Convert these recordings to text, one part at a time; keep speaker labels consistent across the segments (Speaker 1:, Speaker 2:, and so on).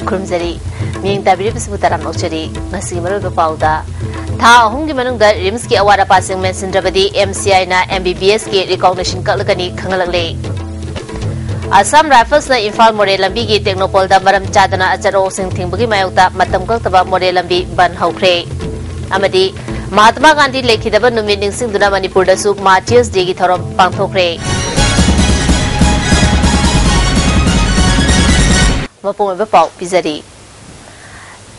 Speaker 1: खुरमजरी Ming ताबिरी बिस्बुताराम नौचरी ngasi maruba pauda tha ahum gi manungda rims ki awara passing mensindrabadi MCI na MBBS ki recognition kalagani khangalakle Assam Rifles na Imphal More Lambi gi Technopol da maram chadana acharo sing thingbagi mayokta matam kaltaba More Lambi ban haukhre amadi Mahatma Gandhi lekhidaba numit ningsing duna Manipur da su Martyrs Day gi thorom pangthokre Mapung ba pau pizari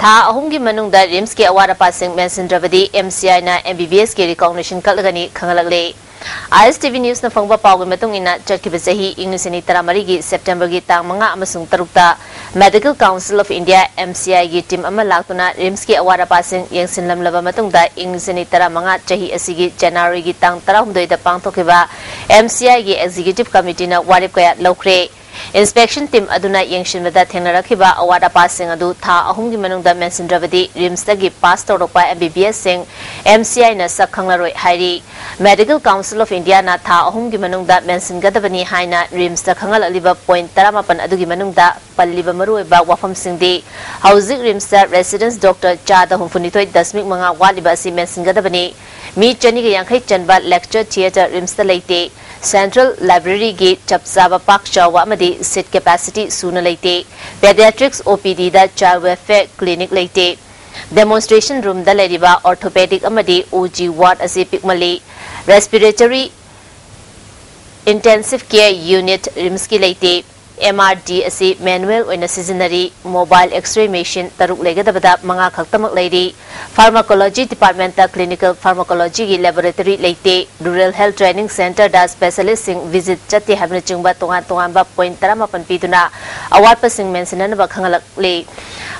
Speaker 1: Tha ahum gi manungda rims ki awara passing mensindrabadi MCI na MBBS ki recognition kalagani khangalakle ISTV News na fangba pawgi matung ina chakhiba sahi ingnisini taramari gi September gi tang manga amasung tarukta Medical Council of India MCI gi team ama laktuna rims ki awara passing yengsinlam laba matung da ingnisini taramanga chahi asigi January gi tang 16 da pangthokiba MCI gi executive committee na warip kaya laukre Inspection team aduna yengshinbada thengnarakhiba awada passing adu tha ahum gi manungda mensindrabadi rims dagi pass toropa MBBS sing MCI na sakhanglaroi hairi Medical Council of India na tha ahum gi manungda mensingadabani haina rims da khangal aliba point 18 adugi manungda palliba maruiba wafam singdi housing rims da residence Dr. Chada humfunitoi dasmik manga waliba si mensingadabani mi chani gi yankhai chanba lecture theater rims da leite Central Library Gate Chapsaba Park Chawa Madi seat capacity sooner late. Pediatrics OPD da Child Welfare Clinic late. Demonstration room da Lediba Orthopedic Amadi OG Ward as a Pigmali. Respiratory Intensive Care Unit Rimski late. MRD as a manual in a seasonary mobile X-ray machine Taruk Legadabada Manga Kaktamak lady. Pharmacology Department Clinical Pharmacology Laboratory late. Rural Health Training Center da Specialist Visit Chati Habnachungba Tongan Point Taramapan Pituna Award Passing Mentionaba Kangalak Lay.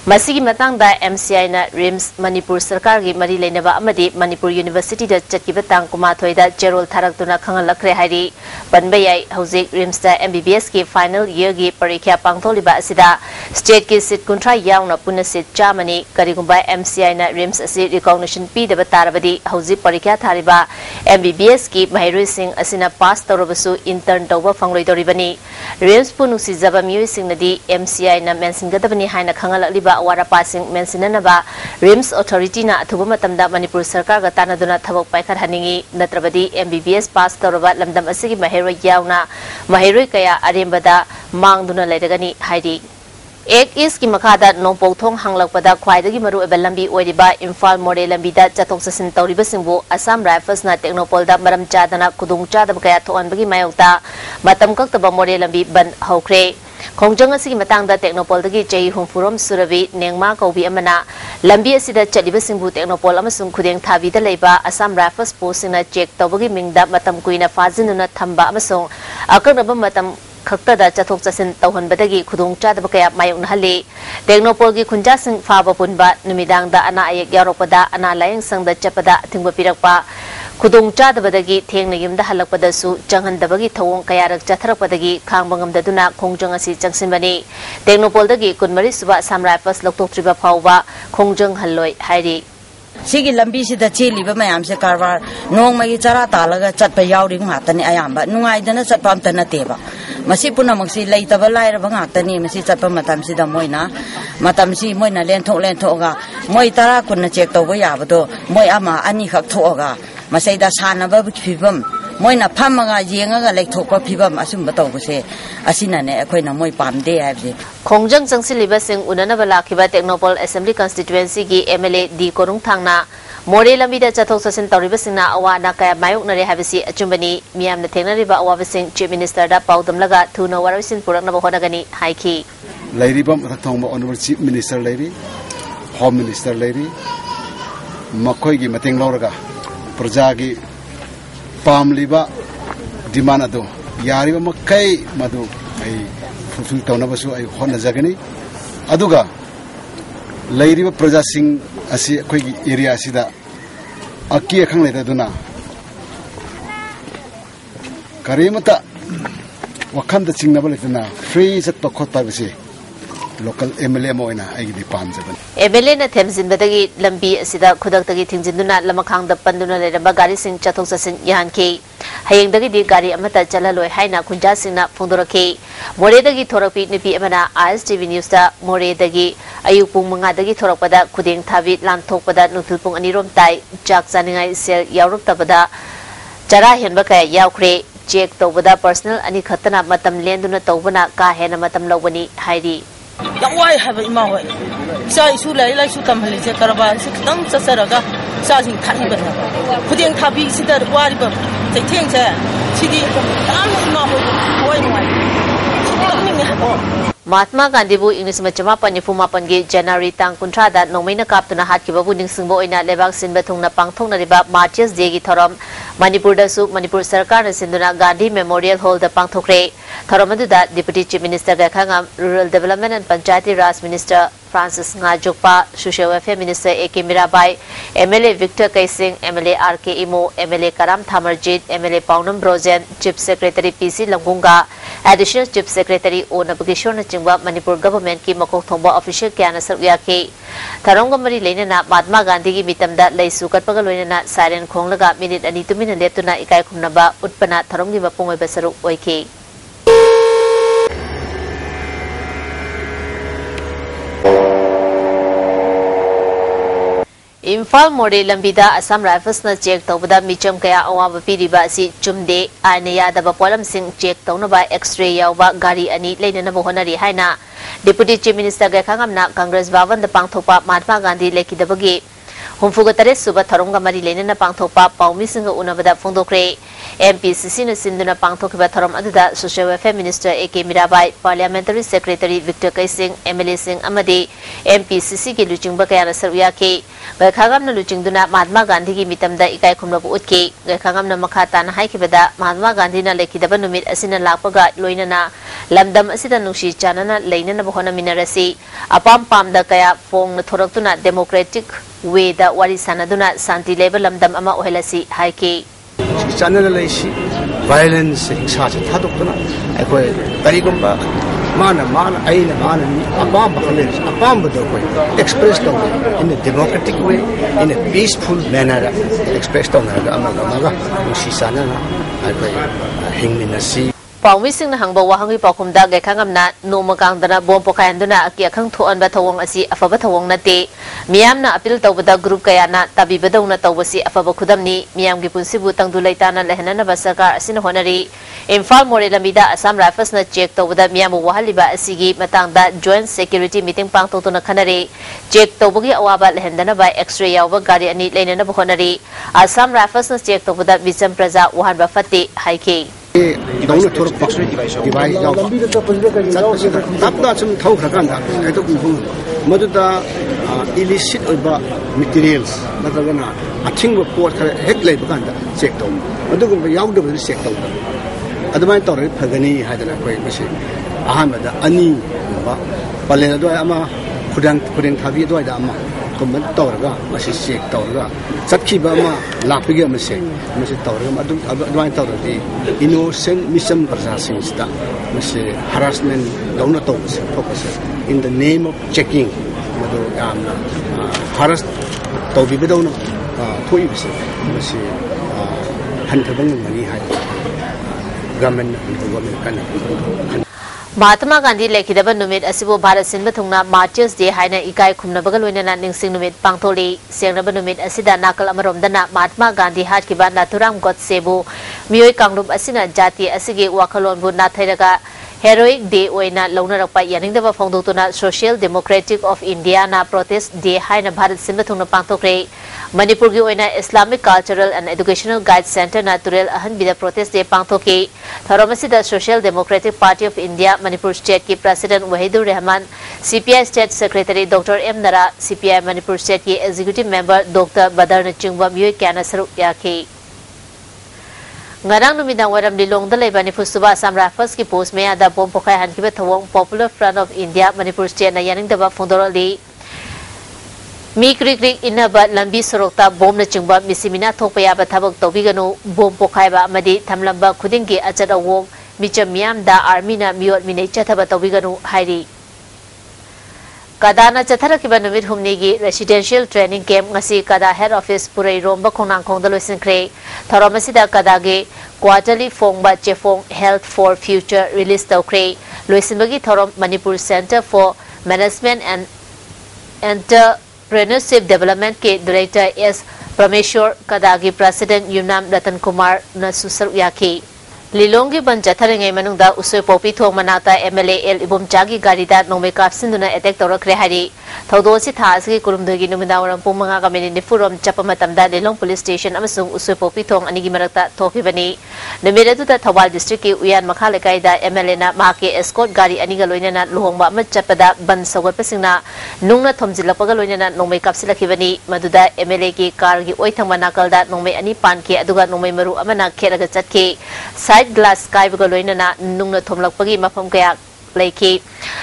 Speaker 1: Masigi Matang da MCI na Rims Manipur Sarkar gi Mari Lenaba Amadi Manipur University da Chatkibatang Kumathoida Gerald Tharaktuna Kangalakre Hari Banbayai Hauzik Rims da MBBS ki final year gi parikya pangtholiba asida state ki seat kuntra yauna puna seat chamani karigumba MCI na Rims asi recognition pi deba tarabadi hauzi parikya thariba MBBS ki Mahirui Singh asina pass torobasu intern tawba fangloi doribani Rims punusi zaba miui sing nadi MCI na mensingadabani haina khangalaliba awara passing mensinanaba Rims authority na athuba matamda Manipur sarkar ga tanaduna thabok paikhat haningi natrabadi MBBS pass toroba lamdam asigi Mahirui yauna Mahirui kaya arembada Mangduna Ledagani Heidi. Ek is Kimakada no Pothong Hanglakpada Kwaidagi Maru Ebelambi Oediba Imphal More Lambida Chatok Sasin Tauriba Simbu Assam Rifles na Technopol da Maram Chadana Kudung Chadam Kaya Toan Bagi Mayokta Matam Kaktaba More Lambi Ban Hokre Kongjang asigi matang da Technopol dagi Chai Humfurom Surabi Nengma Kaubi Amana Lambi asida Chadiba Simbu Technopol amasung Kudeng Thabi da Leiba Assam Rifles posina check tawbagi mingda matam kuina fazinuna thamba amasung akarnaba matam Kakta da Chathok Chasin Tauhan Badagi Kudung Chadaba Kaya Mayok Nahali Technopol gi Khunja Sing Faba Punba Numidang da Ana Ayek Yaropada Ana Layang Sang da Chapada Thingba Pirakpa Kudung Chadabadagi Theng Nagim da Halakpada Su Changhan Dabagi Thawong Kayarak Chatharakpadagi Khangbangam Daduna Khongjang asi Changsinbani Technopol dagi Kunmari Suba Assam Rifles Loktok Triba Phawba Khongjang Halloi Hairi
Speaker 2: Sigi lambi si da chili ba mayam se karwar nong magi chara talaga chat pa yauri ngatani ayamba nungai dana chat pam tana teba masi puna magsi leitaba laira ba ngatani masi chat pa matam si da moina len thok ga moi tara kun check to ba yabado moi ama ani khak thoga masai da sana ba phibam moina phamaga yengaga lekthokpa phibam asumba tawbase asina ne akhoina moi pamde habje
Speaker 1: Khongjang Changsiliba Singh unanaba lakhiba Technopol Assembly Constituency gi MLA D Korung Thangna More Lambida Chathok Sasin Tauriba Singna awana kaya mayok nare habisi achumbani miyamna thengnariba awawa Singh Chief Minister da paudamlaga thuna warasin puraknaba honagani haiki
Speaker 3: Lairibam Thongba Honorable Chief Minister Lairi Home Minister Lairi Makoi gi mateng lauraga praja gi Pamliba Dimanado Yariba Makai Madu I fulfill Tonabasu I Honda Zagani Aduga Lairiba Praja Singh Asi Koi area Sida Aki Kang Leta Duna Karimata Wakanda Singh Nabaletana Free at Pakota Visi local MLA moina ai di pam jaban
Speaker 1: MLA na themjin badagi lambi asida khudak tagi thingjinduna lamakhang da panduna leraba gari sing chathok chasin yan ke hayeng dagi di gari amata chalaloi haina khunja singna phongdorake more dagi thorakpi nipi amana ISTV news da more dagi ayuk pung manga dagi thorakpada khudeng thabi lanthokpada nuthul pung anirom tai jak chaningai sel yaurup tabada chara henba kaya yaukre check tobada personal ani khatana matam lenduna tobana ka hena matam lawani hairi
Speaker 4: Yawai have ima hoy sa isu lai su tam hali che karba su khitang chasaraga sa sing thani ba khudeng thabi sidar wari ba sai theng che chidi tam ima hoy hoy
Speaker 1: Mahatma Gandhi bu English machama panifu mapangi January tang kuntra da nomaina kaptuna hatkiba bu ningsingbo oina lebak sinba thungna pangthongna riba Martyrs Day gi thorom Manipur da su Manipur sarkar na sinduna Gandhi Memorial Hall da pangthokre thorom adu da Deputy Chief Minister ga khangam Rural Development and Panchayati Raj Minister Francis Ngajokpa Social Welfare Minister AK Mirabai MLA Victor Kaising MLA RK Imo MLA Karam Thamarjit MLA Paunam Brojen Chief Secretary PC Lamgunga Additional Chief Secretary O Nabagishwar na chingwa Manipur Government ki makok thongba official kya na sarya ke tharong gamari leina na Mahatma Gandhi gi mitamda leisu katpaga loina na siren khonglaga minute ani tumina leptuna ikai khumnaba utpana tharong gi mapungoi basaru oike Imphal More Lambida Assam Rifles na check tawbada micham kaya awaba piriba si chumde aina yadaba polam sing check tawnaba x-ray yawba gari ani leina ba honari haina Deputy Chief Minister ga khangamna Congress Bhavan da pangthopa Mahatma Gandhi lekidabagi humfuga tare suba tharongga mari leina na pangthopa paumi singa unabada phongdokre MPCC na sinduna pangthokiba tharom aduda Social Welfare Minister AK Mirabai Parliamentary Secretary Victor Kaising MLA Singh amadi MPCC ki luchingba kaya na sarya ke ga khagam na luchingduna Mahatma Gandhi ki mitamda ikai khumnabu utke ga khagam na makhata na haikibada Mahatma Gandhi na lekidaba numit asina lakpaga loina na lamdam asida nungsi chanana leina na bahona minarasi apam pamda kaya fong na thoraktuna democratic way da wari sanaduna santi level lamdam ama ohelasi haike
Speaker 5: channel laisi violence hingsa cha thadokna akoi karigumba mana aina mana ni apam do koi express to in a democratic way in a peaceful manner express to na amaga si sana akoi hingminasi
Speaker 1: Paumi sing na hangba wahangi pakumda ga khangamna nomakang dana bom pokayanduna aki akhang thoan ba thawong asi afaba thawong nate miyam na appeal tawbada group kaya na tabibadawna tawbasi afaba khudamni miyam gi punsibu tangdu leitana lehna na basarkar asina honari Imphal More Lambida Assam Rifles na check tawbada miyam wahaliba asigi matangda joint security meeting pangtotuna khanari check tawbagi awaba lehendana ba x-ray yawba gari ani leina na honari Assam Rifles na check tawbada Bicham Praja wahan ba fatti haike
Speaker 5: dawna thor box divide yaw tapda chum thau khakanda eto maduda illicit oba materials madagana athingba pot khare hek lei bakanda check taw adugum yawdaba check taw adumai tawre phagani hadana koi masi ahamada ani ba palena do ama khudang thabi do da ama comment tawraga masi check tawraga satkiba ma lakpige masi tawraga adumai tawradi innocent mission processing sta masi harassment dawna tawse focus in the name of checking madu amna harass tawbi bedawna thoi bisi masi hantabang mani hai government kana
Speaker 1: Mahatma Gandhi lekidaba numit asibo Bharat sinba thungna Martyrs Day haina ikai khumnabaga loinana ningsing numit pangtholi sengraba numit asida nakal amaromdana Mahatma Gandhi hatkiba Nathuram Godsebu miyoi kanglum asina jati asigi wakhalonbu nathairaga Heroic Day oina launarapa yaningdaba phongdotuna Social Democratic of India na Protest Day haina Bharat sinba thungna pangthokre Manipur gi oina Islamic Cultural and Educational Guide Center na Turel Ahanbida Protest Day pangthoki tharomasida Social Democratic Party of India Manipur State ki President Wahidur Rahman CPI State Secretary Dr. M Nara CPI Manipur State ki Executive Member Dr. Badar Nachingwa miyoi kyana saruk yaki ngarang numidang waram lilong dalai Manipur Suba Assam Rifles ki post me ada bom pokai hankiba thawong Popular Front of India Manipur State na yaning daba phongdorali mi krik inaba lambi sorokta bom na chingba misimina thokpa yaba thabak tawbiganu bom pokhaiba amadi thamlamba khudingi achad awong micham miyam da army na miyot minai chathaba tawbiganu hairi Kadana Chatharakiba Numit Humnigi Residential Training Camp Ngasi Kada Head Office Purei Romba Khonang Khongda Loisinkre Thoramasida Kadage Quarterly Fongba Chefong Health for Future Release Tokre Loisinbagi Thorom Manipur Center for Management and Entrepreneurship Development के Director S Prameshwar Kadagi President Yunam Ratan Kumar Nasusar Yaki Lilongi ban Jatharingai manungda usoi popi thong manata MLA El Ibomchagi garida nongme kapsinduna attack torakre hari thodosi thasgi kurumdogi numindawaram pung manga kamini nifurom chapamatamda Lilong Police Station amasung usoi popi thong anigi marakta thokibani numireduda Thawal District ki Uyan Makha lekaida MLA na mahake escort gari aniga loinana luhongba ama chapada ban sawatpasingna nungna thomjilakpaga loinana nongme kapsilakibani maduda MLA ki car gi oithangma nakalda nongme ani panke aduga nongme maru amana kheraga chatke side glass sky Bagaloina Nuna Tomlapagi Mapam Kayak Lakey.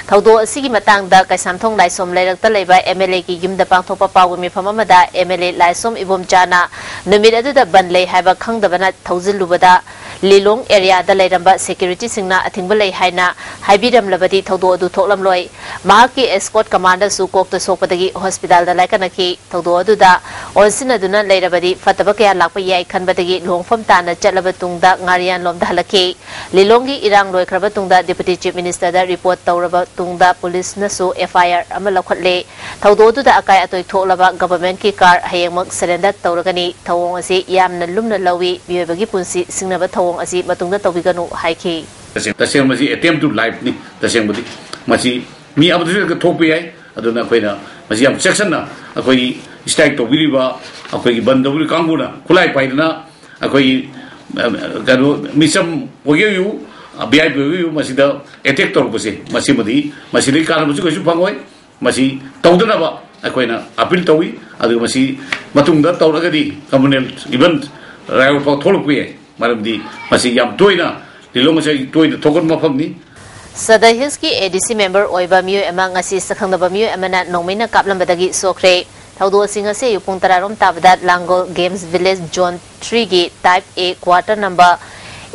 Speaker 1: Taudo Sigi Matang da Kaisamtong Lysom Lerak the Leba MLA Gim the Pangtopa Power Mi Pamamada MLA Lysom Ibom Jana Numida the Banlay have a Kang the Banat Thousand Lubada Lilong area the Ladamba security singna Atingbale Haina Hibidam Labadi Taudo du Tolam Loy Mahaki escort commander Sukok the Sopatagi Hospital the Lakanaki Taudo Duda or Sinaduna Ladabadi Fatabaka Lapaya Kanbatagi Long from Tana Jalabatunda Ngarian Lom Dalaki Lilongi Irang Loy Krabatunda Deputy Chief Minister the report Tauraba Tunda Police Nasu FIR Amalakle Taudo the Akai Atoy Tolaba government ki car Hayamak Surrender Tauragani Tawonsi Yam Nalumna Lawi Biobagi Punsi Singaba Asi matungda tawiganu haiki
Speaker 6: taseng masi attempt to life ni taseng mati masi mi abdu ka thopi ai aduna koina masi am section na akoi strike to biriba akoi bandabuli kanguna khulai paidna akoi garo misam ogeyu abiai ogeyu masi da attack to bose masi madi masi ri kana busu kosu phangoi masi tawdana ba akoina appeal tawi adu masi matungda tawragadi communal event rayo pa tholukui Maramdi masih yam toina Lilong masih toina thokon mafamni
Speaker 1: Sada Hills ki ADC member Oiba Miu Emang ngasi sakhangdaba Miu Emana nongmina kaplambadagi sokre Taudo singase yupung tararom tabdat Langol Games Village Zone 3 gi Type A quarter number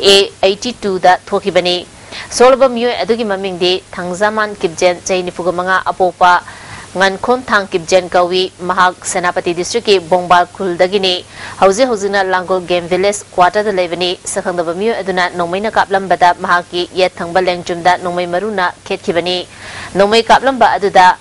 Speaker 1: A82 da thokibani Solba Miu adugi mamingdi Thangzaman Kibjen Chainifuga manga apopa Ngankon Thang Kibjen Kawi Mahak Senapati District ki Bongbal Kuldagini Hauzi Langol Game Village quarter the Levani Sakhangdaba Miu aduna nongmaina kaplambada mahaki yet thangba lengjumda nongmai maruna khetkibani nongmai kaplamba aduda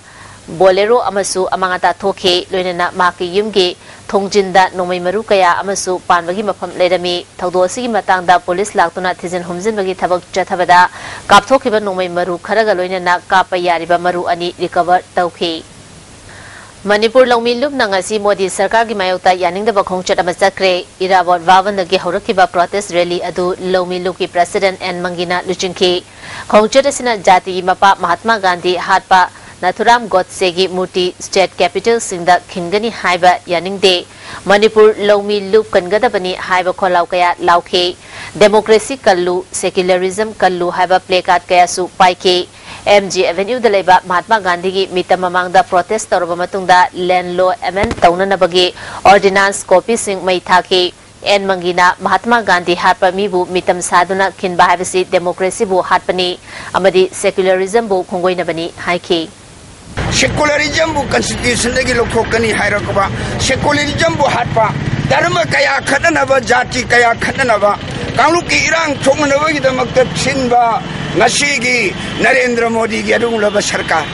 Speaker 1: Bolero amasu amangata thoke loinana mahaki yumgi thongjinda nongmai maru kaya amasu panbagi mafam lerami thaudo sigi matangda police laktuna thizin humjinbagi thabak chathabada kapthokiba nongmai maru kharaga loinana kapa yariba maru ani recover tawkhi Manipur Longmi Lup Nangasi Modi Sarkar ki Mayokta Yaningdaba Khongchat ama chakre Irabot Vavandagi Haurakiba protest rally adu Longmi Lup ki President and Mangina Luchinki Khongchat asina Jati Mapa Mahatma Gandhi Hatpa Nathuram Godse gi Murti State Capital Singda Khingani Haiba Yaningde Manipur Longmi Lup Kangadabani Haiba Kholau kaya Lauke Democracy Kallu Secularism Kallu Haiba placard kaya su paike MG Avenue the Leba Mahatma Gandhi ki mitamamangda protest tawraba matungda land law amend taunanabagi ordinance copy sing mai thaki en mangina Mahatma Gandhi hatpa mibu mitam saduna khinba habisi democracy bu hatpani amadi secularism bu khongoinabani haiki
Speaker 7: secularism bu constitution lagi lokhokani hairakaba secularism bu hatpa dharma kaya khadanaba jati kaya khadanaba kangluki irang thongmanabagi damakta chinba Ngasigi Narendra Modi gi adung laba sarkar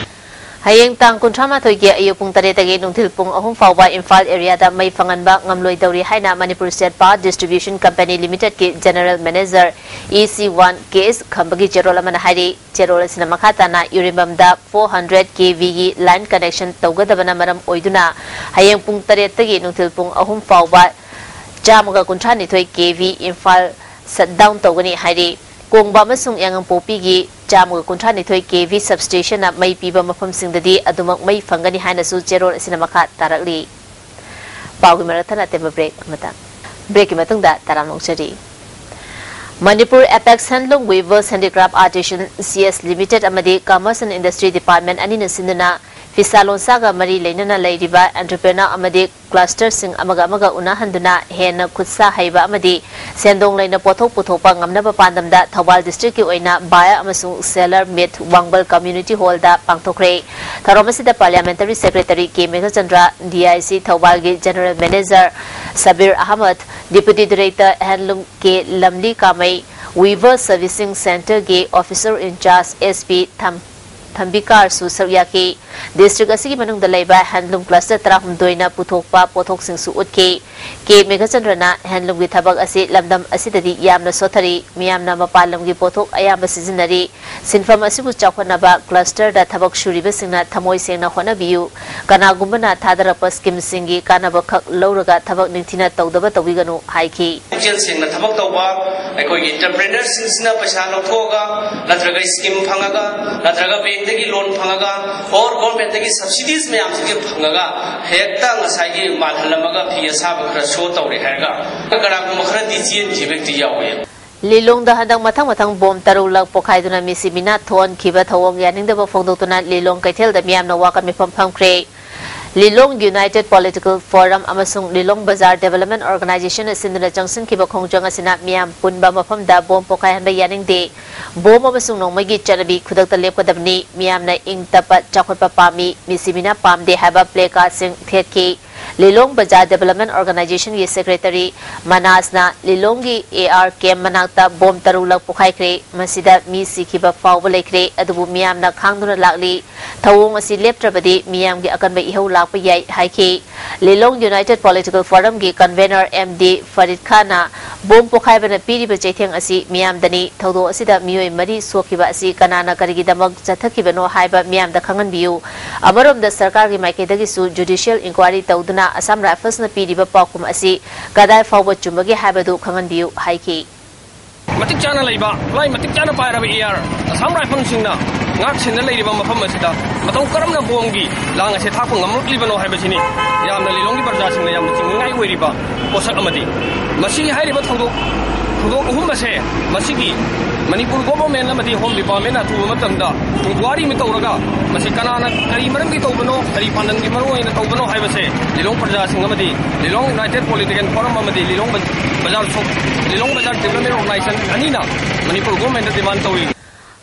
Speaker 1: Hayeng tang kuntrama thoige ayupung taretagi nungthil pung ahum fawba Imphal area da mai fanganba ngamloi dawri haina Manipur State Power Distribution Company Limited ki General Manager EC1 KS khambagi cherola mana hari cherola sina makhata na Urimbam da 400 kV gi line connection tawgadabana maram oiduna hayeng pung taretagi nungthil pung ahum fawba jamaga kuntrani thoi kV Imphal shutdown tawgani hari Kongba masung yang popi gi jamu kuntrani thoi KV substation na mai piba mafam singdadi adumak mai fangani haina su cherol sinamakha tarakli pawgi marathana temba break matungda taram longchari Manipur Apex Handloom Weavers Handicraft Artisan CS Limited amadi Commerce and Industry Department anina sinduna Fisalonsaga Mari Lenana Ladiba, entrepreneur Amadi, cluster sing Amagamaga Unahanduna, Hena Kutsa Haiba Amadi, Sendong Lena Poto Putopang Amnaba Pandam da, Tawal District Oina, Baya Amasu, Seller Mid, Wangbal Community Hall da, Pangtokre, Taromasi the Parliamentary Secretary K. Megachandra, DIC Tawalgi General Manager Sabir Ahmad, Deputy Director Handloom K. Lamli Kamai, Weaver Servicing Center G. Officer in Charge SP Thambikar Susaryaki, District Asigi Manung the Labor Handloom Cluster Trahum Doina Putokpa, Potok Sing Suutke, K. Megachandrana, Handloom with Tabak Asit, Lamdam Asidadi, Yamna Sotari, Miamna Mapalam Gipotok, Ayamba Seasonary, Sinfam Asibu Chapanaba, Cluster that Tabak Shuribasina, Tamoy Sena Honabiu, Kanagumana, Tadarapa Skim Singi, Kanabaka, Loraga, Tabak Nintina, Todabata Wigano, Haiki.
Speaker 8: Sing the Tabakova, I call entrepreneurs since Napasano Toga, Natraga Skim Pangaga, Natraga Bentegi Loan Pangaga, or government subsidies may have to give Pangaga, Hecta, Masagi, Malhalamaga, Piasaba, Krasota, or Herga, Kakaramukra, Dizian, Jibek Yahweh.
Speaker 1: Lilong the Hadang Matang Bom Tarula Pokaiduna Missimina, Ton, Kiba Tawong, Yaning the Bofondotuna, Lilong Kaitel, the Miam no Waka Mipam Pamcre. Lilong United Political Forum Amasung Lilong Bazaar Development Organization is in the Junction Kibakong Jangasina Miam Punba Mapam da Bom Pokai and Yaning Day. Bom Amasung no Magi Chanabi Kudak the Lepadabni, Miam na Ing Tapa Chakota Pami, Missimina Pam de Haba Pleka Sing Tetki. Lilong Bazaar Development Organization ye Secretary Manasna Lilongi AR Kem Manakta Bom Tarula Pokaikre, Masida Misi Kiba Fawalekre, Adabu Miam na Kangduna Lakli, Tawong Asi Leptrabadi, Miam Gi Akan Iho Lakpayai Haiki, Lilong United Political Forum Gi Convener MD Farid Khana, Bom Pokaibana Piri Bajetiang Asi, Miam Dani, Todo Asida Mio Mari Sokiba Asi, Kanana Karigidamag Zatakibano Haiba Miam the Kangan View, Amarum the Sarkari Maikedagisu Judicial Inquiry Tauduna. Assam Rifles na piriba pakum asi kadai fawa chumagi habadu kangan biu haiki
Speaker 9: matik chana leiba lai matik chana paira bi yar Assam Rifles singna ngak sinna leiba mafam asida matau karamna bomgi lang ase thakung ngamukli bano haibasini yamna lilongi barja singna yam chingai oiriba posak amadi masi hairiba thudok uhum ase masigi Manipuri government amadi home department atu matamda tungwari mi tawraga masi kanana kari maram gi tawbano kari pandan gi maro ina tawbano haibase lilong parja sing amadi lilong United Political Forum amadi lilong bazar development organization anina Manipuri government demand tawi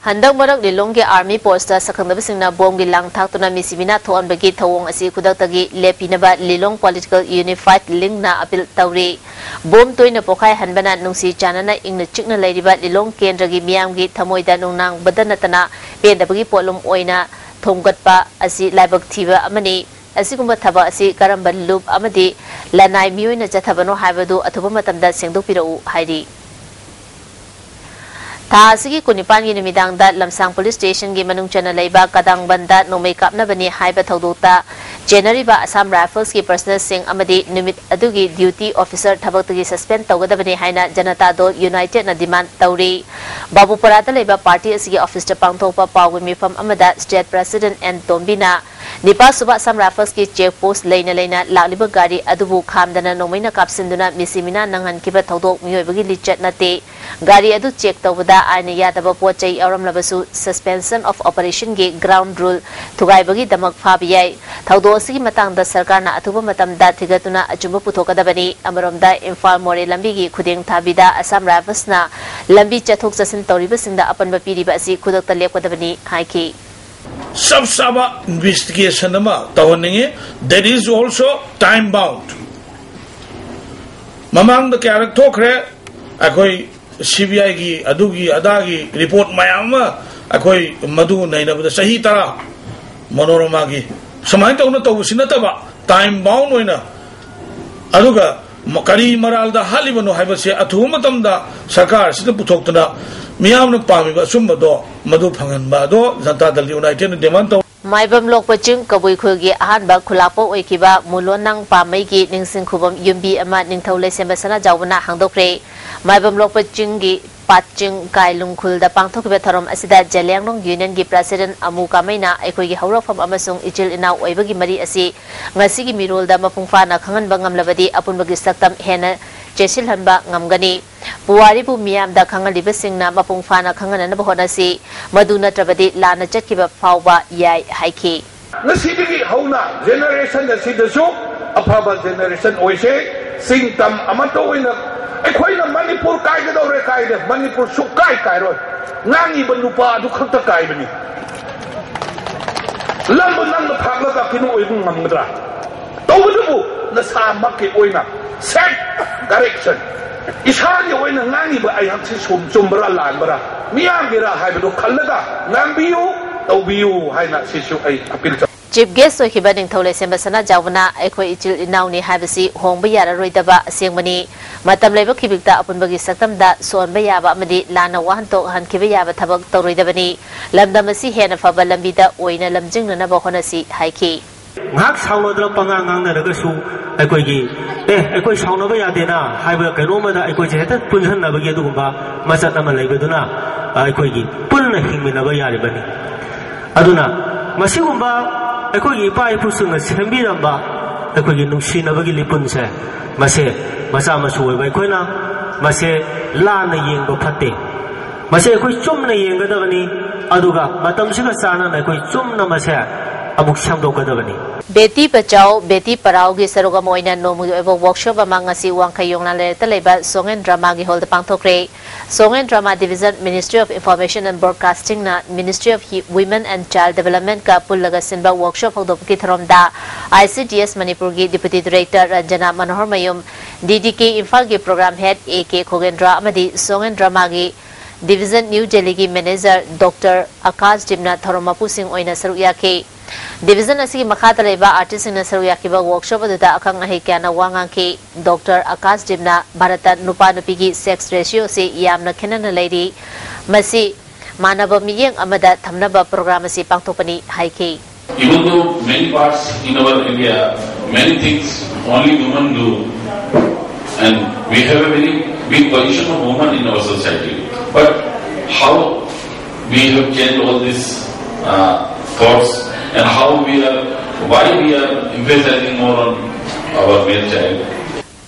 Speaker 1: Handang Marak Lilong ke Army Post Sakandabasingna Bom Gilang Taktuna Misimina Thon Bagi Tawong Asi Kudaktagi Lepinaba Lilong Political Unified Link na Apil Tauri Bom Toina Pokai Hanbana Nungsi Chanana Ingna Chikna Ladiba Lilong Kendragi Miamgi Tamoida Nunang Badanatana Pendabagi Polum Oina Thonggatpa Asi Laibak Thiba Amani Asigumba Thaba Asi Karamba Loop Amadi Lanai Mioina Jathabano Habadu Atuba Matamda Sengdopirau Haidi Tasigi Kunipani Nimidangda Lamsang Police Station Gimanung Chana Laiba Kadang Banda no makeup na bani Haiba Tauduta January ba Assam Rifles ki personal sing amadi Numit Adugi duty officer Tabaktugi suspend Tawgada bani Haina Janata Do United na demand Tauri Babu Parata Laiba Party Asigi Office Pangtopa Pawimi from Amada State President and Tombina Nipa Suba Assam Rifles ki check post Laina Lakliba Gari Adubu Kamdana Nomaina Kapsinduna Misimina Nangan Kiba Tawdok Miyobagi Lichet Nate Gari Adu check Tawada Aini Yataba Pochai Aram Labasu suspension of operation ge ground rule Tugaibagi Damak Fabiyai Tawdo Sigi Matang da Sarkarna Atuba Matam da Tigatuna Ajumba Putokadabani Amaramda Infal More Lambigi Kuding Tabida Assam Rifles na Lambi Chathok Sasin Tauribasinda Apan Bapiri Basi Kudok Talekwadabani Haiki
Speaker 10: Sab investigation there is also time bound. Mamang the character akoi CBI ki adugi adagi report mayama akoi madu naina bada sahi tara manorama ki samay tauna tawu sinataba time bound oina aduga kari maral da halibano haibase athu matamda sarkar sida puthokna miyamna pamiba sumbado madu phanganba do Janta Dal United demand to
Speaker 1: Maibam Lokpaching Kabui Kugi Ahanba Kulapo Oikiba Mulonang Pamaigi Ningsing Kubam Yumbi Ama Ningtole Sembasana Jawana Hangdokre Maibam Lokpachingi Paching Kailung Kulda Pangtokiba Tarom Asida Jalianglong Union Gi President Amu Kamaina Ekogi Hauro from Amasung Ichil Ina Oibagi Mari Asi Ngasigi Mirul da Mapungfana Kangan Bangam Labadi Apun Bagi Saktam Hena Chesil Hanba Ngamgani Puwari bu Miam da Kangan Libasing na Mapungfana Kangan na Bahonasi Maduna Trabadi Lana Jetkiba Fauba Yai Haiki
Speaker 10: ngasi hauna generation da sidasu afaba generation oise singtam amato oina ekhoina manipur kai ga dore kai de manipur su kai roi ngangi banupa du khakta kai bani lambu nang da phagla ka kinu oibu ngamdra tawdubu na sa makki oina set direction isani oina ngangi ba ayam si sumbra lanbra miyam gira haibu khallaga ngambiyu tawbiyu haina sisu ai apil
Speaker 1: Chief guest of Hibaning Tole Sembasana Javana, Equa Ichil Inauni Habasi, Home Bayara Roidaba, Singmani, Matam Lebo Kibita upon Bagi Satam da, Son Bayaba Madi, Lana Wanto, Han Kibayaba Tabak Toridabani, Lamdamasi Hena Faba Lambida, Oina Lamjing Nabahonasi, Haiki.
Speaker 11: Hak Saudra Pangang Nagasu, Equigi, Equi Saunabaya Dena, Hiber Kanoma, Equijeta, Punhan Nabagedumba, Masatama Lebeduna, Equigi, Pulna Himinabaya Aduna, Masumba. Equally, by pushing a Sembiramba, equally no shin of a gilipunse, Mase, Masamasu, by Quena, Mase, Lana Ying Bopati, Mase, Quchumna Ying Gadavani, Aduga, Matam Sigasana, and Quchumna Mase.
Speaker 1: Beti Pachao, Beti Paraugi Sarugamoina no Muevo workshop among us, Wankayong Leta Leba, Song and Drama hold the Pantokre, Song and Drama Division, Ministry of Information and Broadcasting, Ministry of Women and Child Development, Kapulaga Simba workshop of the Kitharamda, ICTS Manipuri Deputy Director Ranjana Manohar Mayum, DDK Infalgi Program Head AK Kogendra Amadi, Song and Dramagi. Division New Delhi Manager Dr. Akash Dimna Thoromapu Singh Oina Saruyaki Division Asi Makata Leba Artist in Saruyaki workshop of the Akang Ahikana Wanganki Dr. Akash Dimna Bharata Nupa Nupigi sex ratio si Yamna Kenan lady Masi Manaba Miyang Amada Tamnaba program si Pangtopani Haiki.
Speaker 6: Even though many parts in our India, many things only women do, and we have a very big position of women in our society. But how we have changed all these thoughts and why we are emphasizing more on our male child.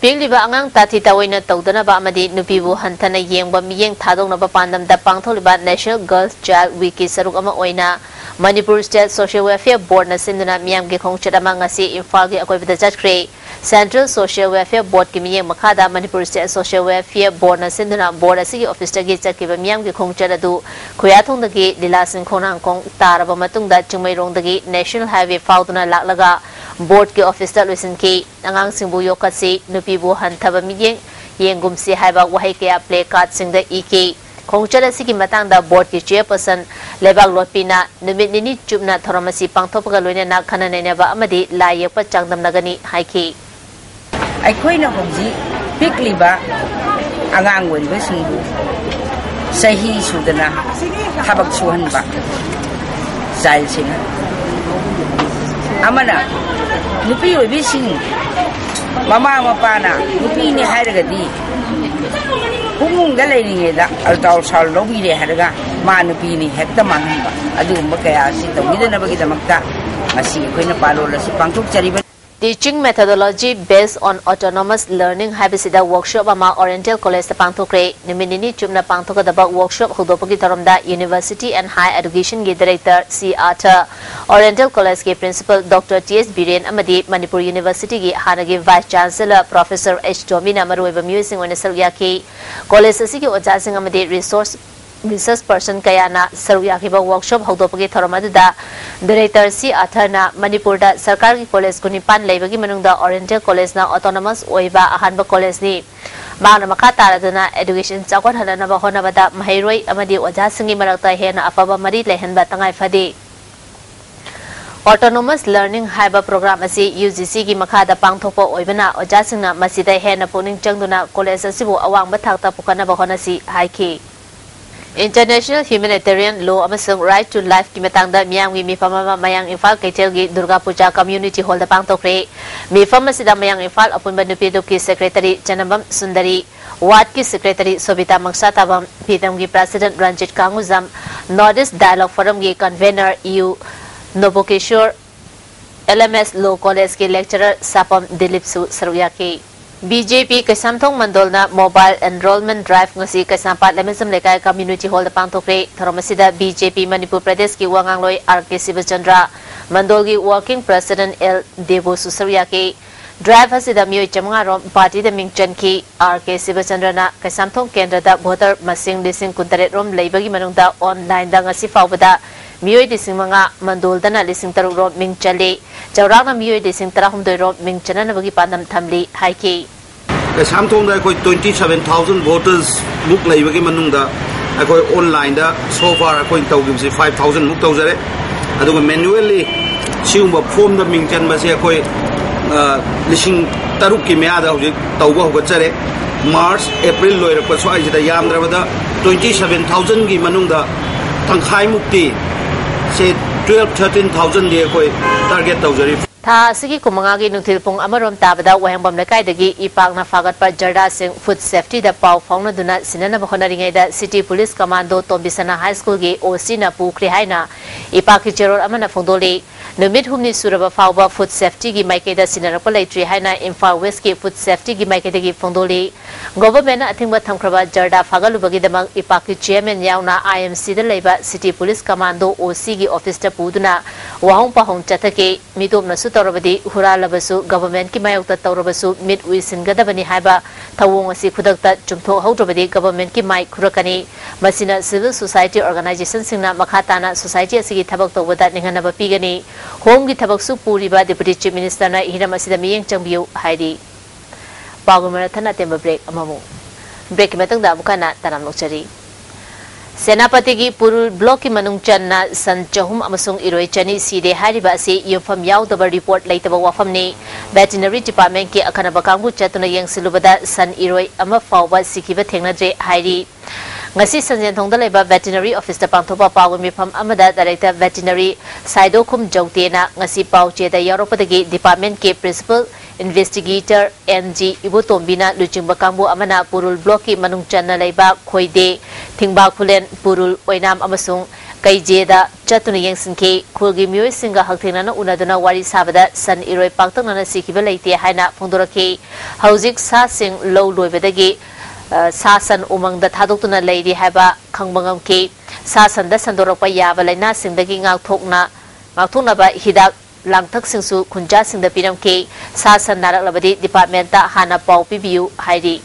Speaker 1: Pingliba angang tatita wina tawdana ba amadi nupibu hantana yengba miyeng thadong na ba pandam da pangtholiba National Girls Child Week saruk ama oina Manipur State Social Welfare Board na sinduna miyam gi khongchat ama ngasi Imphal gi akoi bida jatkhre Central Social Welfare Board ki miyeng makhada Manipur State Social Welfare Board na sinduna board asigi office gi chatkiba miyam gi khongchat adu khoyathong dagi Lilasin Khonang Kong taraba matung da Chungmairong dagi National Highway fauduna laklaga board ki office da luisin ki angang singbu yokasi nupibu hantaba miyeng yengum si haiba wahai kaya play card singda ek Khongchara sigi matang da board ki chairperson lebak lotpina numit nini chupna thoramasi pangthopaga loina na khana nena ba amadi la yekpa changdam nagani haiki
Speaker 2: Aikhoina hongji pikliba angang wenbe singbu sahi sudana thabak suhanba child sing amana nupi oibi sing mama mapana nupi ni hairagadi Pung Galay da Altau Sal Lobby Hadaga, Manupini, Hector Manamba, Adum Bakaya, Sita, with the Nabagamakta, Masi, Queen of Palo, Pantuk Chariba.
Speaker 1: Teaching methodology based on autonomous learning habisida workshop ama Oriental College Pangtokre, Niminini Chumna Pangtoka daba workshop Hudopaki Taramda University and Higher Education Ge Director C. Arthur, Oriental College Ge Principal Dr. T.S. Biren Amadi, Manipur University Ge Hanagi Vice Chancellor Professor H. Domina Marueva Musing on Saryaki, College Siki Ojasing Amadi Research person Kayana Saruyaki workshop Hudopaki Taramada, Director C. Arthur na Manipur da Sarkari College Kunipan Labagi Manunda Oriental College na Autonomous Oiba Ahanba College ni Mana Makata na Education Chakot Hanaba Honabada Mahiroi Amadi Ojasingi Marakta Hena Apaba Mari Lehen Batangai Fadi Autonomous Learning Haiba Program asi UGC ki Makada Pangthopo Oibana Ojasingna Masida Hena Puning Changduna College Asibu Awang Bathakta Pukana Bahonasi Haiki International Humanitarian Law amasung Right to Life ki matangda miyang mi mifama mayang Imphal Kaitel gi Durga Puja Community Hall da pangtokre mifama sida mayang Imphal apun banupido ki Secretary Chanambam Sundari Ward ki Secretary Sobita Mangsatabam Pidam gi President Ranjit Kanguzam Northeast Dialogue Forum gi Convener EU Nobokeshwar LMS Law College ki Lecturer Sapam Dilip Saruyaki BJP Kasamthong Mandolna Mobile Enrollment Drive ngasi Kasampat Lemesam Lekai Community Hall da pangtokre Thoromasida BJP Manipur Pradesh ki Wangangloi RK Sivachandra Mandolgi working president L Devo Susariaki drive hasida mioi chamanga rom party da mingchan ki RK Sibachandrana Kaisamthong Kendra da voter masing lising kuntaret rom leibagi manungda online da ngasi fawbada mioi dising manga mandol dana lising taruk rom mingchali jawrana mioi dising tarahumdoi rom mingchana nabagi pandam thamli haiki
Speaker 12: Kaisamthong da koi 27,000 voters book leibagi manungda koi online da so far koi tawgimsi 5,000 book tawjare aduga manually siumba form da mingchan masi koi lising taruk ki meada hojik tawba hogachare March April loirakpa swaisida yamdrabada 27,000 gi manungda tangkhai mukti se 12-13,000 de koi target tawjari
Speaker 1: Tha sigi kumangagi nungthil pung amarom tabada wahangbam lekai dagi ipakna fagat par jarda sing food safety da pau fauna duna sinana bakhonari da city police commando tombisana high school gi OC na pukri haina ipaki cheror amana fongdoli numit humni suraba fawba food safety gi maikeda sinarapa leitri haina Imphal West gi food safety gi maikeda gi fongdoli government athingba thamkraba jarda fagalubagi damang ipaki chairman yauna IMC da leiba city police commando OC gi office ta puduna wahong pahong chathake midom na Torabadi Huralabasu, government ki mayokta Torabasu, mid wisin gadabani haiba, Tawong asi kudakta, Jumto Hodrabadi, government ki may kurakani, Masina civil society organization singna Makatana society asigi tabak tawada ninganaba pigani, Home gi tabaksu puriba deputy chief minister na Hiramasida miyeng changbiu haidi. Pagumarathana temba break amamu. Break metang da bukana tanam nokchari. Senapati gi Purul block ki manung channa san chahum amasung iroi chani side hariba ase yofam yaudaba report laitaba wafam ni veterinary department ki akhanaba kangbu chatuna yang silubada san iroi ama fawba sikiba thengnadre hairi ngasi sanjen thongda leba veterinary office da pangthopa pawu mifam amada director veterinary Saidokum Jautena ngasi pauche da yaropadagi department ke principal investigator NG Ibutombina Luchingba Kambu Amana Purul Blocky Manung Channa Laiba Khoide Thingba Khulen Purul Oinam Amasung Kaijeda Chatuna Yangsinke Khulgi Myoy Singa Hakthena Unaduna Wari Sabada San Iroi Paktangna Sikiba Leite Haina Phongdorake Hauzik Sa Sing Low Loibadagi Sasan Umang da Thadokuna Lady Haba Khangbangam Ke Sasan da Sandorapa Yaba Laina Singdagi Ngakthokna ba Hidak Langthak Singsu Kunja Singda Piram Ke Sasan Narak Labadi Department ta Hana Pau Pibiu Hairi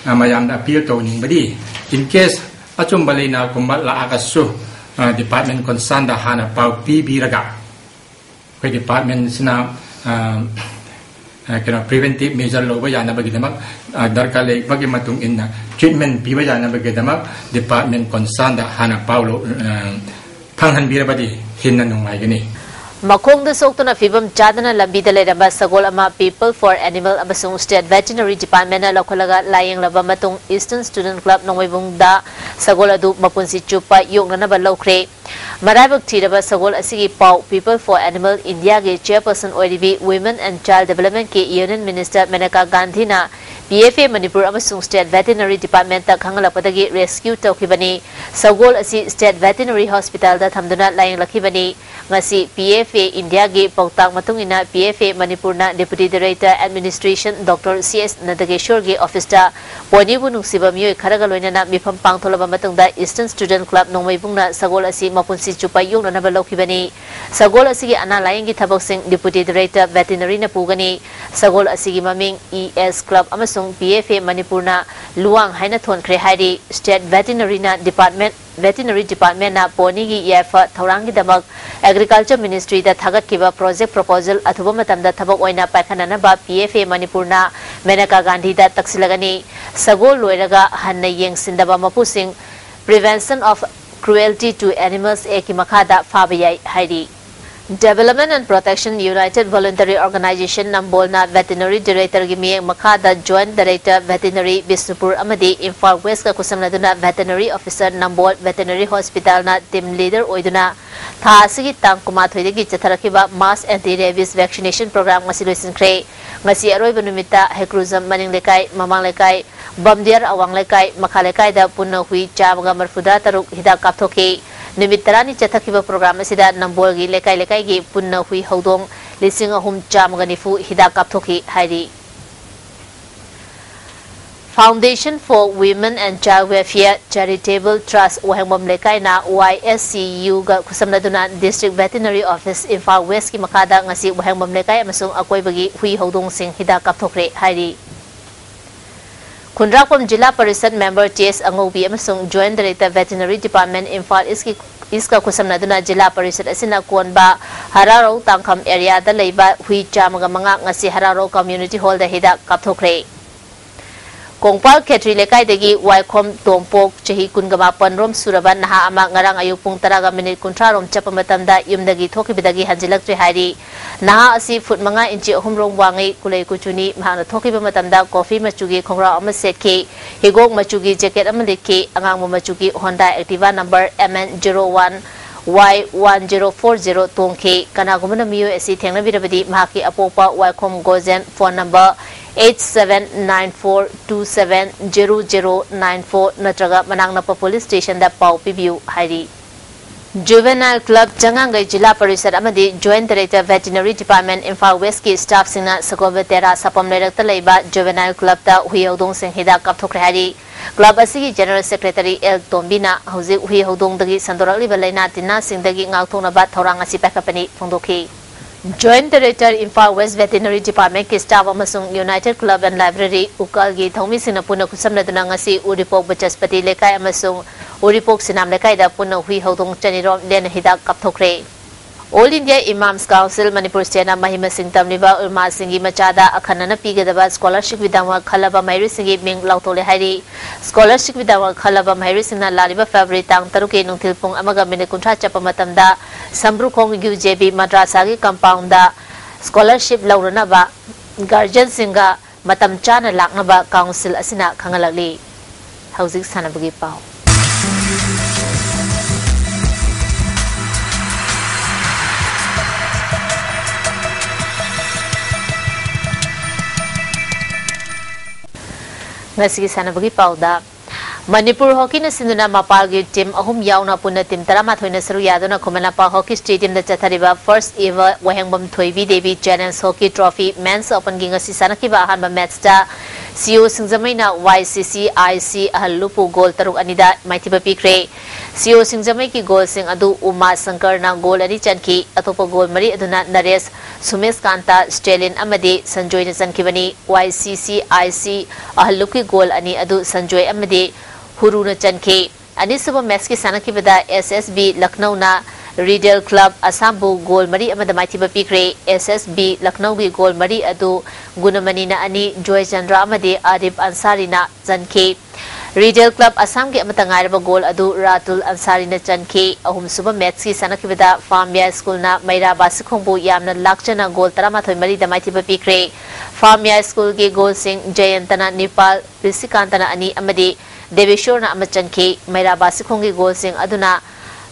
Speaker 13: Mayam appeal to Nimbadi in case Achumbalina Kumbat La Agasu Department concerned the Hana Pau Pibi Raga Kwe Department Sina preventive measure loba yana bagidamak darkale bagimatung in treatment piba yana bagidamak department concerned the Hana Paulo Tanghan Birabadi Hinanung Magani
Speaker 1: Makong the Soktona Fibum Jadana Lambida Ledaba Sagolama People for Animal Abasung State Veterinary Department Lokalaga Lying Labamatung Eastern Student Club Nongwebung da Sagoladu Mapunsi Chupa Yonganaba Lokre Marabak Tiraba Sagol Asigi Pau People for Animal India Ge Chairperson ODB Women and Child Development Ke Union Minister Menaka Gandhina PFA Manipur Amasung State Veterinary Department ta Khangalapatagi Rescue Tokibani Sagol Asi State Veterinary Hospital da Thamduna Lying Lakibani Ngasi PFA India Ge Pautang Matungina PFA Manipur na Deputy Director Administration Dr. CS Nadageshwar Ge Office ta Ponibu Nungsiba Myoy Karagaloina na Mifam Pangtholaba Matungda Eastern Student Club Nongmaibung na Sagol Asi Mapunsi Chupa Yung na Nabalokibani Sagol Asi Ge Ana Lying Ge Thabok Sing Deputy Director Veterinary na Pugani Sagol Asi Ge Maming ES Club Amasung PFA Manipur na Luang Haina Thonkhre Hairi State Veterinary Department na Poni gi Yafa Thaurangi Damak Agriculture Ministry da Thagat Kiba Project Proposal Athuba Matamda Thabok Oina Paikhanana ba PFA Manipur na Menaka Gandhi da Taksilagani Sagol Loiraga Hanna Yengsindaba Mapusing Prevention of Cruelty to Animals Eki Makada Fabayai Hairi Development and Protection United Voluntary Organization Nambolna Veterinary Director Gimiyeng Makada Joint Director Veterinary Bisnupur Amadi Imphal West ka kusamladuna Veterinary Officer Nambol Veterinary Hospital na team leader oiduna tha asigi tang kumathoidagi chatharakiba mass anti-rabies vaccination program ngasi loisinkhre ngasi aroiba numita hekruzam maning lekai mamang lekai bamdiar awang lekai makha lekai da punna hui chabaga marfuda taruk hidak kapthoki Numit tarani chathakiba program asida Nambolgi lekai gi punna hui hodong lising ahum chamganifu hidak kapthoki hairi Foundation for Women and Child Welfare Charitable Trust Wahangbam Lekai na YSCU ga kusamnaduna District Veterinary Office Imphal West ki makada ngasi Wahangbam Lekai amasung akoibagi hui hodong sing hida kapthokre hairi Kundrakom Jilla Parishad Member TS Angobi amasung Joint Director Veterinary Department Imphal Iska kusamnaduna Jilla Parishad asina konba Hararo Tangkham area da leiba hui chamaga manga ngasi Hararo Community Hall da hida kapthokre Kongpal Ketri Lekai degi Waikom Tompok Chahi Kungama Panrom Suraban Naha Ama Ngarang Ayupung Taraga Minute Kuntrarom Chapamatamda Yumdagi Tokibidagi Hanjilak Trihari Naha Asi Foot Manga Inchi Humrong Wangi Kulay Kuchuni Mahana Tokibamatamda Coffee Machugi Kongra Amasetki Higong Machugi Jacket Amaliki Angang Machugi Honda Activa number MN01 Y1040 Tongki Kanagumana Miyo Esi Tengna Vidabadi Mahaki Apopa Waikom Gozen phone number 8794270094 Natraga Manangnapa Police Station da Pau Pibiu Hari Juvenile Club Jangangai Jilla Parishad Amadi Joint Director Veterinary Department Imphal West ki staff singna Sakovetera Sapam Lerakta Leiba Juvenile Club ta Huyodong Sing Hida Kapthokre Hari Club asigi General Secretary El Tombina Hauzik Huyodong dagi Sandorak Liba Laina Tina Sing dagi Ngauthong Nabat Thorang asi Pakapani Phongdoki Joint Director Imphal West Veterinary Department ki staff amasung United Club and Library Ukal gi Thongmi singna puna kusamnaduna ngasi Uripok Bachaspati Lekai amasung Uripok Sinam Lekai da puna hui hodong chanirom len hidak kapthokre All India Imams Council Manipur State Mahima Singh Tamliba Ulma Singhi Machada Akhanana Pigadaba Scholarship Vidama Khalaba Mairi Singhi Ming Lautole Hari Scholarship Vidama Khalaba Mairi Singna Laliba February Tang Taruke Nungtilpung Amaga Minekuntra Chapamatamda Sambru Kong UJB Madrasagi Compound da Scholarship Lauranaba Guardian Singa Matam Chana Laknaba Council Asina Kangalali Hauzik Sanabagi Pau Ngasigi sanabagi pauda Manipur Hockey na sinduna mapalgi team ahum yauna punna team taramathoy na saru yaduna Khomanapa Hockey Stadium da chathariba first ever Wahangbam Thoibi Devi Challenge Hockey Trophy Men's Open gi ngasi sanakiba ahanba match da CEO Singjamai na YCC IC ahalupu goal taruk anida maithiba pikre CEO Singjamai ki goal sing adu Uma Sankar na goal ani chanki atopa goal mari aduna Naresh Sumesh Kanta Stalin amadi Sanjoy na chankibani YCC IC ahaluki goal ani adu Sanjoy amadi Huruna Chanke Anisaba Meski Sanakibada SSB Lucknow na Riddle Club Asambu Goal Mari Amada Maitiba Pikre SSB Lucknow gi Goal Mari adu Gunamani na ani Joy Chandra Amade Arif Ansari na Chanke Riddle Club Assam gi amata ngairaba goal adu Ratul Ansari na Chanke ahum suba Meski Sanakibada Farmia School na Maira Basikhongbu yamna lakchana goal taramathoi mari da Maitiba Pikre Farmia School gi goal sing Jayantana Nepal Risikantana ani amade Deveshwar na amachanki Maira Basikhongi goal sing aduna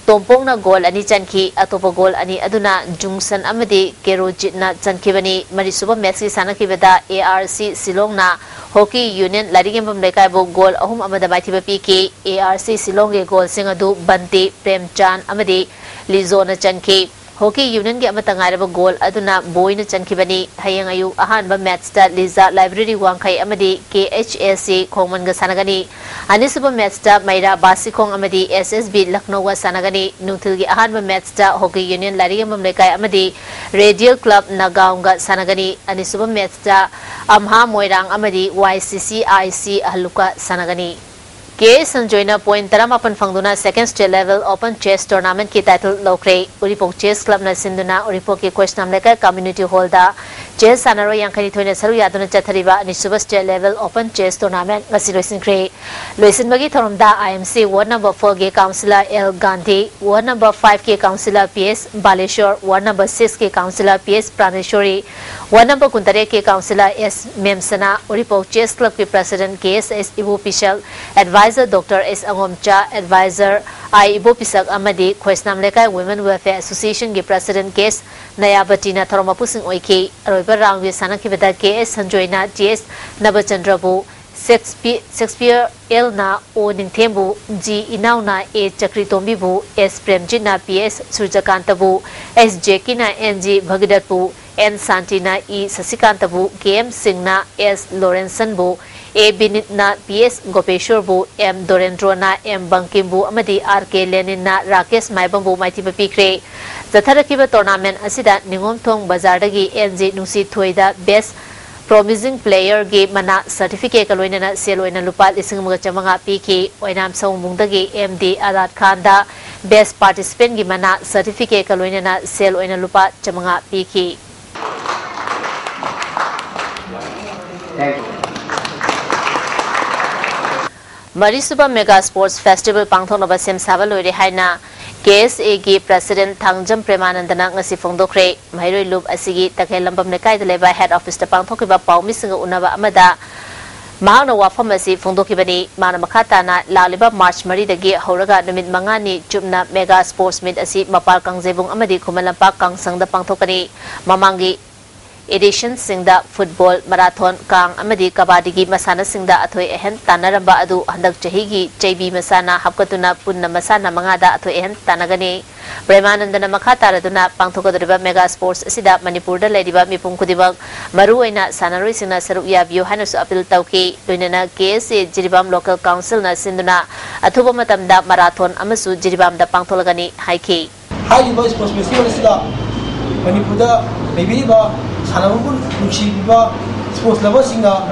Speaker 1: Tompong na goal ani chanki atopa goal ani aduna Jungsan amadi Kerojit na chankibani marisuba Meski sanakibada ARC Silong na Hockey Union Larigembam Lekaibo goal ahum amada baithiba piki ARC Silong ge goal sing adu Bante Premchan amadi Lizo na chanki Hockey Union ge amata ngairaba goal aduna Boy na chankibani hayang ayu ahanba match da Liza Library Wangkai amadi KHSC Khongman ga sanagani Anisuba match da Maira Basikhong amadi SSB Lucknow ga sanagani Nuthil gi ahanba match da Hockey Union Larigambam Lekai amadi Radial Club Nagaon ga sanagani Anisuba match da Amha Moirang amadi YCCIC Ahluka sanagani K. Sanjoyna point taramapan fangduna second state level open chess tournament ki title lokre Uripok Chess Club na sinduna Uripok ki question leka community hall da chess sanaro yankani thoina saru yaduna chathariba nisuba state level open chess tournament ngasi loisin bagi thoromda IMC ward number 4 ke councillor L Gandhi ward number 5 ke councillor PS Baleshwar ward number 6 ke councillor PS Praneshwari ward number kuntre ke councillor S Memsana Uripok Chess Club ke president KSS Ibu Pishal Advisor Dr. S. Angomcha, Advisor I. Ibo Pisak Amadi, Kwesnam Lekai Women Welfare Association Ge President Case Nayabatina Tharomapusing Oike, Roiber Rangwi Sanakibada KS Sanjoyna TS Nabachandrabu, Shakespeare L na O Ningthembu, G Inauna A Chakri Tombibu, S Premjit PS Surjakantabu, S Jeki na NG Bhagidatbu, N Santina E Sasikantabu, KM Singh na S Lawrenson Bu, A Binitna PS Gopeshwarbu M Dorendrona M Bankimbu amadi RK Leninna Rakesh Maibambu Maitiba Pikre Zatharakiba tournament asida Ningom Thong Bazardagi NJ Nusi Thoida Best Promising Player Ge Mana Certificate Kaloinana Seloina Lupa Lisinga Chamanga Piki Oinam Songmundagi MD Adat Khanda Best Participant Ge Mana Certificate Kaloinana Seloina Lupa Chamanga Piki. Thank you. Marisuba Mega Sports Festival Pangthonaba Sem Savaloi Haina KSA Gi President Thangjam Premanandana ngasi phongdokre Mairoi Loop asigi Takelambam Nekai de leba head office ta pangthokiba paumi singa unaba amada mahana wafam asi phongdokibani mana makhata na laliba March Mari dagi horaga numit mangani chupna Mega Sports Meet asi mapal kangjebung amadi khumalampak kangsangda pangthokani mamangi edition singda football marathon kang amadi kabadi gi masana singda athoi ehen tanaramba adu handak chahi gi JB masana hapkatuna punna masana mangada athoi ehen tanagani Premanandana makha taraduna pangthokodriba Mega Sports asida Manipur da lediba mipum kudibak maru oina sanaroi singna saruk yabiyo hanasu appeal tauki loinana KSA Jiribam Local Council na sinduna athuba matamda marathon amasu Jiribam da pangtholagani haiki
Speaker 14: haiba sports festival asida Manipur da lebiba Sanabun Nuchiba sports level singa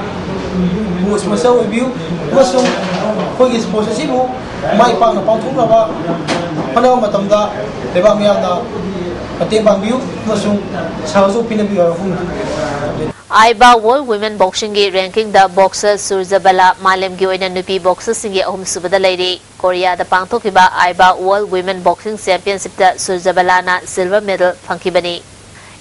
Speaker 14: was myself review Muslim for his possible my partner Pantulava Pana Matamda Levamiana Atebang view Muslim Sazo Pinabu.
Speaker 1: Aiba World Women Boxing ranking the boxer Surzabala Malem Gyoina Nupi boxer singe Om Subada Lady Korea the Pangtokiba Aiba World Women Boxing Championship the Surzabala na silver medal Funkibani.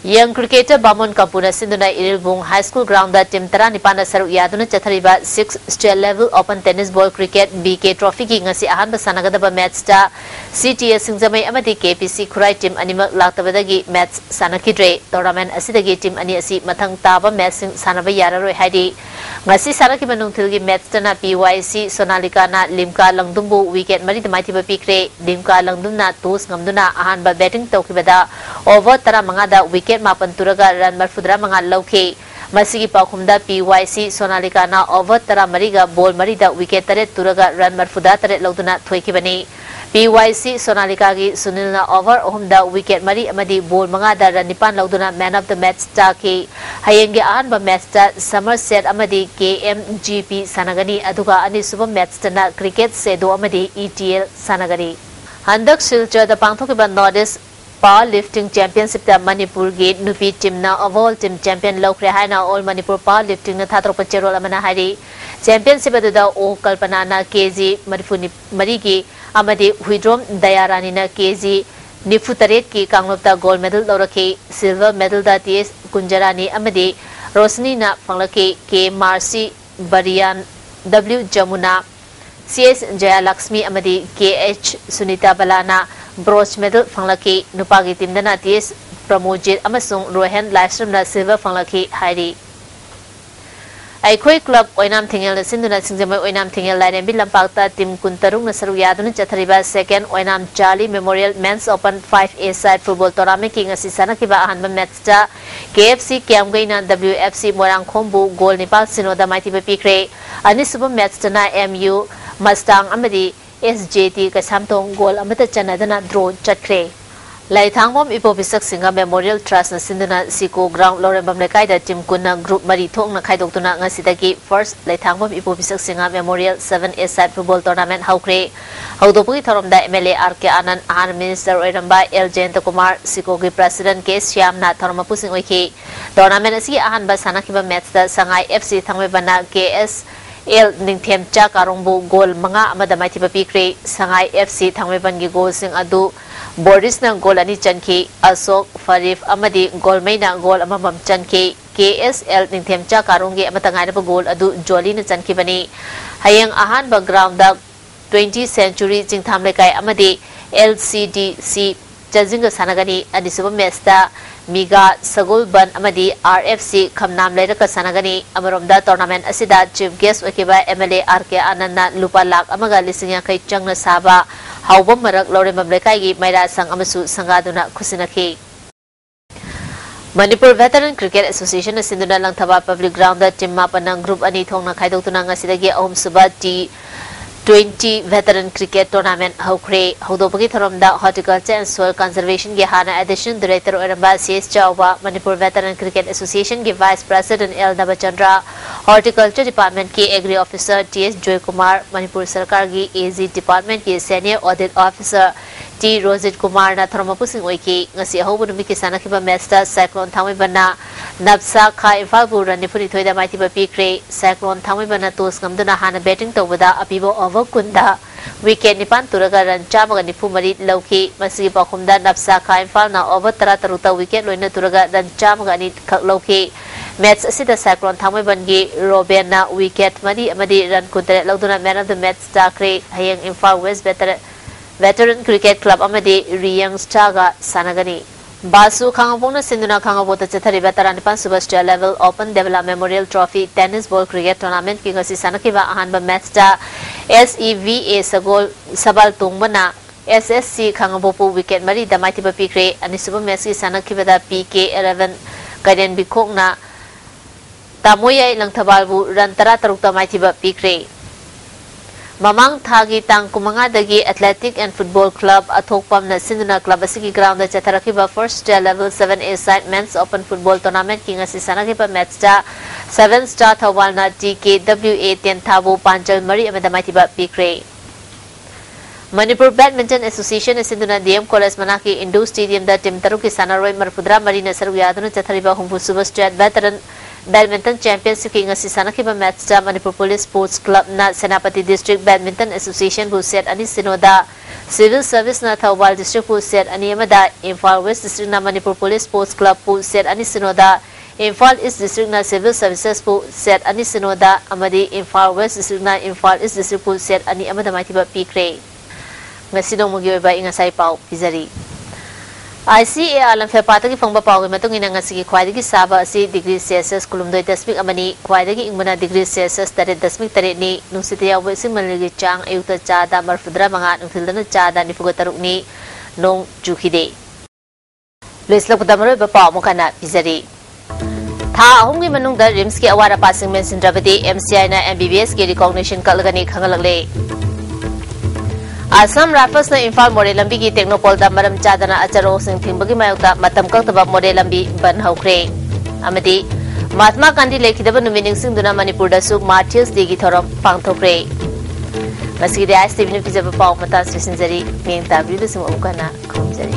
Speaker 1: Young cricketer Bamon Kapuna Sinduna Irilbung High School ground the Tim Tara Nipana Saru Yaduna Chathariba 6 state level open tennis ball cricket BK trophy ki ngasi ahanba sanagadaba match ta CTS Singzamai amadi KPC Khurai team animal laktabadagi match sanakidre tournament asidagi team ani asi mathang taba match sing sanaba yararoi haidi ngasi saraki manungthilgi match tana PYC Sonalika na Limka Langdumbu wicket mari damai thiba pikre Limka Langdumna toss ngamduna ahanba batting tawkibada over tara mangada wicket Mapan Turaga run Marfudra Mangal Loke Masigi Pakumda PYC Sonalika na over Tara Mariga ball Marida wicket Tare Turaga run Marfuda Tare Loduna Twekibani PYC Sonalika gi Sunil na over Ohumda wicket Mari Amadi ball Mangada run Nipan Loduna man of the match Taki Hayengi Ahanba match Somerset Amadi KMGP Sanagani Aduga Ani Super match Tana cricket Sedo Amadi ETL Sanagani Handak Silcha the Pangtokiba Nordic Powerlifting Championship ta Manipur ge nupi team na overall team champion lokre haina all Manipur powerlifting na thatro pachero amana hari championship da o kalpana na kg marifuni marigi amadi huidrom dayarani na kg nifutaret ki kanglopta gold medal loraki silver medal da ts kunjarani amadi rosni na panglaki k marcy barian w jamuna cs jaya lakshmi amadi kh sunita balana bronze medal fanglaki nupagi team dana ts pramojit amasung rohan livestream na silver fanglaki hairi Aikhoi club oinam thingel na sinduna singjamai oinam thingel lainen bi lampakta team kuntarung na saru yaduna chathariba second oinam Charlie Memorial Men's Open 5A side football tournament king asi sanakiba ahanba match ta KFC Kiamgaina WFC Morang Khombu goal Nepal sinoda maiti ba pikre ani suba match na MU Mustang amadi SJT Kasamtong goal amata chanadana draw chatkre Laithangom Ipopisak Singa Memorial Trust na sinduna Siko Ground Lorembam Lekai da team kunna group mari thok na khaidoktuna ngasidagi first Laithangom Ipopisak Singa Memorial 7A side football tournament haukre haudopui thoromda MLA RK Anand Ahar Minister Oiramba L Jayanta Kumar Siko gi President K Shyam na thorma pusing oiki tournament asi ahan ba sanakiba match da Sangai FC thangmebana KS El Ningthem Cha Karongbu goal manga amada mai thiba pikre Sangai FC thangmeban gi goal sing adu Boris na goal ani chanki Asok Farif amadi goal mai na goal amamam chanki KSL Ningthem Cha Karongge amata ngai na goal adu Jolly na chanki bani hayang ahan ba ground da 20th century jingtham lekai amadi LCDC Jajinga Sanagani and the Subamesta Miga Sagul Ban Amadi RFC Kamnam Leraka Sanagani Amaromda tournament Asida chief guest Wakiba MLA RK Ananda Lupa Lak Amaga Lisinga Kai Changna Saba Haubam Marak Lore Mamlekai Maira Sang Amasu Sangaduna Kusinaki Manipur Veteran Cricket Association asinduna langthaba public ground da team mapanang group ani thongna khaidokuna ngasidagi ahum suba T20 Veteran Cricket Tournament hokre hodopagi tharomda Horticulture and Soil Conservation ge hana Additional Director Oramba CS Chawba Manipur Veteran Cricket Association ge Vice President L Nabachandra Horticulture Department ke Agri Officer TS Joy Kumar Manipur Sarkar ge AZ Department ke Senior Audit Officer T Rosit Kumar na tharomapusing oiki ngasi ahobu numi ki sanakiba match da Cyclone Thangwibana Napsa Kha Imphal bu Ranipuri thoida maitiba pikre Cyclone Thangwibana tos ngamduna hana batting tawbada apibo over kunda wicket nipan turaga ran chamaga nifu mari lauki masi pakhumda Napsa Kha Imphal na over tara taruta wicket loina turaga ran chamaga ni khak lauki match asida Cyclone Thangwiban gi Robin na wicket mari amadi ran kuntre lauduna man of the match takre hayang Imphal West Veteran Cricket Club amadi Riyang Staga Sanagani Basu Khangapona Sinduna Khangapota Chathari Veteran Pan Superstar Level Open Develop Memorial Trophy Tennis Ball Cricket Tournament Kingasi Sanakiba Ahanba Matchta SEVA Sagol Sabal Tungbana SSC Khangapopu Wicket Mari Damaitiba Pikre Anisuba Messi Sanakibada PK 11 Kaiden Bikokna Tamoya Langtabalbu Rantara Tarukta Maitiba Pikre Mamang Thagi Tang Kumanga Dagi Athletic and Football Club Athokpam na Sinduna Club Asiki Ground da Chatarakiba First Level 7A Side Men's Open Football Tournament King Asi Sanakiba Matchta 7 Star Thawal na TKWA 10 Thabu Panchal Mari Amadamaitiba Pikre Manipur Badminton Association Sinduna DM College Manaki Indo Stadium da Tim Taruki Sanaroi Marpudra Marina Saruyaduna Chatariba Humbu Super State Veteran Badminton Championship King Asi Sanakiba Matchta Manipur Police Sports Club na Senapati District Badminton Association bu set ani Sinoda Civil Service na Thawal District bu set ani amada Imphal West District na Manipur Police Sports Club bu set ani Sinoda Imphal East District na Civil Services bu set ani Sinoda amadi Imphal West District na Imphal East District bu set ani amada maitiba pikre ngasi dong mugi oiba ingasai pau pizari ICA alam fepata ki fangba pawgi matung ina ngasi ki khwaidagi saba asi degree Celsius kulumdoi dasmik amani khwaidagi ingmana degree Celsius tare dasmik tare ni nungsiti yawe simaligi chang ayuta chada marfudra manga nungthildana chada nifuga taruk ni nong jukhide leslak pudamaro ba paw mukana pizari tha ahumgi manungda rims ki awara passing men sindrabadi MCI na MBBS ki recognition kalgani khangalakle Assam Rifles na Imphal More Lambi ki Technopol da maram chadana acharo sing thimbagi mayokta matam kaktaba More Lambi ban haukre amadi Mahatma Gandhi lekhidaba numining singduna Manipur da su Martyrs Day ki thorom pangthokre masigi ISTV ni pijaba paw mata srisinjari meng tabri da sum ukana khomjari